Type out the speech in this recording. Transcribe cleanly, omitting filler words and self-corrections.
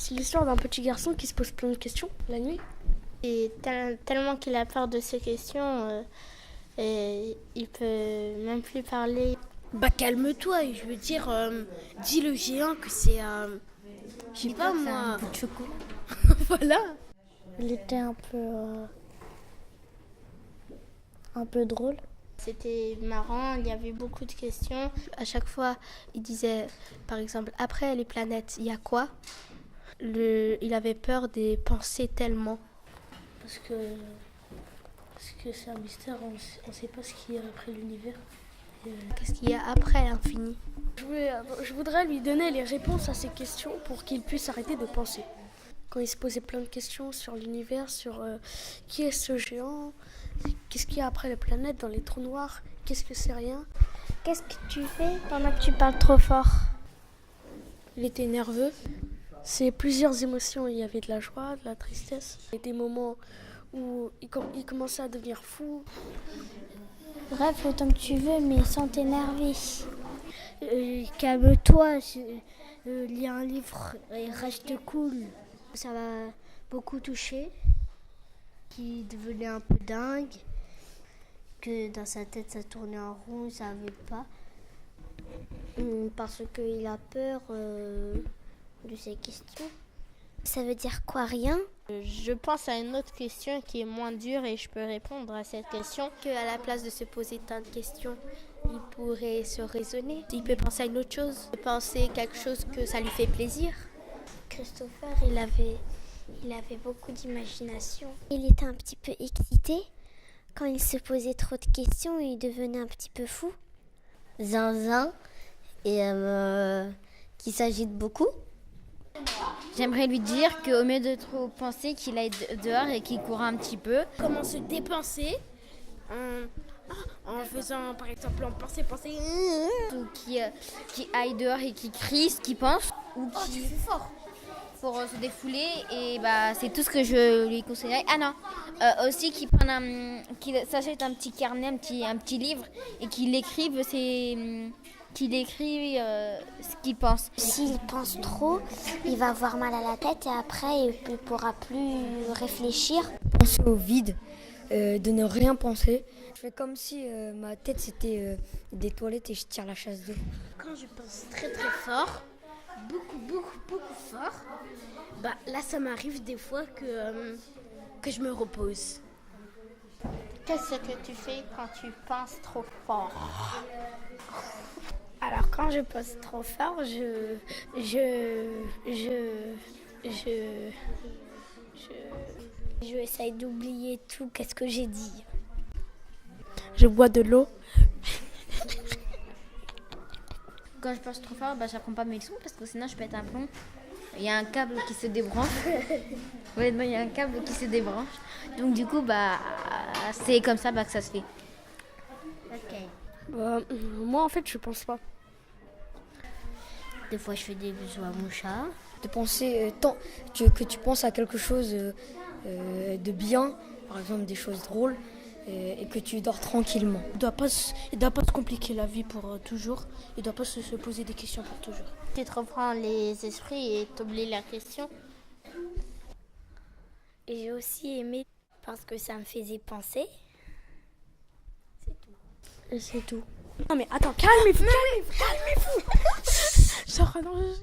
C'est l'histoire d'un petit garçon qui se pose plein de questions la nuit. Et tellement qu'il a peur de ces questions, et il peut même plus parler. Bah calme-toi, je veux dire, dis le géant que c'est je sais pas moi, un bout de chocolat. voilà. Il était un peu drôle. C'était marrant, il y avait beaucoup de questions. À chaque fois, il disait, par exemple, après les planètes, il y a quoi ? Il avait peur des pensées tellement. Parce que c'est un mystère, on sait pas ce qu'il y a après l'univers. Qu'est-ce qu'il y a après l'infini ? Je voudrais lui donner les réponses à ces questions pour qu'il puisse arrêter de penser. Quand il se posait plein de questions sur l'univers, sur qui est ce géant, qu'est-ce qu'il y a après les planètes, dans les trous noirs, qu'est-ce que c'est rien. Qu'est-ce que tu fais pendant que tu parles trop fort? Il était nerveux. C'est plusieurs émotions, il y avait de la joie, de la tristesse. Il y a des moments où il commençait à devenir fou. Bref, autant que tu veux, mais sans t'énerver. Calme-toi, lis un livre et reste cool. Ça m'a beaucoup touché. Qui devenait un peu dingue. Que dans sa tête, ça tournait en rond, il ne savait pas. Parce qu'il a peur de ces questions. Ça veut dire quoi, rien? Je pense à une autre question qui est moins dure et je peux répondre à cette question. Qu'à la place de se poser tant de questions, il pourrait se raisonner. Il peut penser à une autre chose, penser quelque chose que ça lui fait plaisir. Christopher, il avait beaucoup d'imagination. Il était un petit peu excité. Quand il se posait trop de questions, il devenait un petit peu fou. Zinzin et qui s'agite beaucoup. J'aimerais lui dire qu'au mieux de trop penser, qu'il aille dehors et qu'il court un petit peu. Comment se dépenser en faisant, par exemple, en penser. Ou qui aille dehors et qui crie ce qu'il pense. Ou qui tu fais fort. pour se défouler. Et bah, c'est tout ce que je lui conseillerais. Ah non, aussi qu'il s'achète un petit carnet, un petit livre et qu'il écrive ce qu'il pense. S'il pense trop, il va avoir mal à la tête et après, il ne pourra plus réfléchir. Penser au vide, de ne rien penser. Je fais comme si ma tête c'était des toilettes et je tire la chasse d'eau. Quand je pense très très fort, beaucoup fort, bah là ça m'arrive des fois que je me repose. Qu'est-ce que tu fais quand tu penses trop fort ? Alors quand je pense trop fort, je essaye d'oublier tout, qu'est-ce que j'ai dit. Je bois de l'eau. Quand je pense trop fort, bah, j'apprends pas mes leçons parce que sinon je pète un plomb. Il y a un câble qui se débranche. Ouais, il y a un câble qui se débranche. Donc du coup, bah, c'est comme ça que ça se fait. Ok. Moi en fait je pense pas. Des fois, je fais des bisous à mon chat. De penser que tu penses à quelque chose de bien, par exemple des choses drôles, et que tu dors tranquillement. Il doit pas se compliquer la vie pour toujours. Il doit pas se poser des questions pour toujours. Tu te reprends les esprits et t'oublies la question. Et j'ai aussi aimé parce que ça me faisait penser. Et c'est tout. Non mais attends, calmez-vous. Genre, non,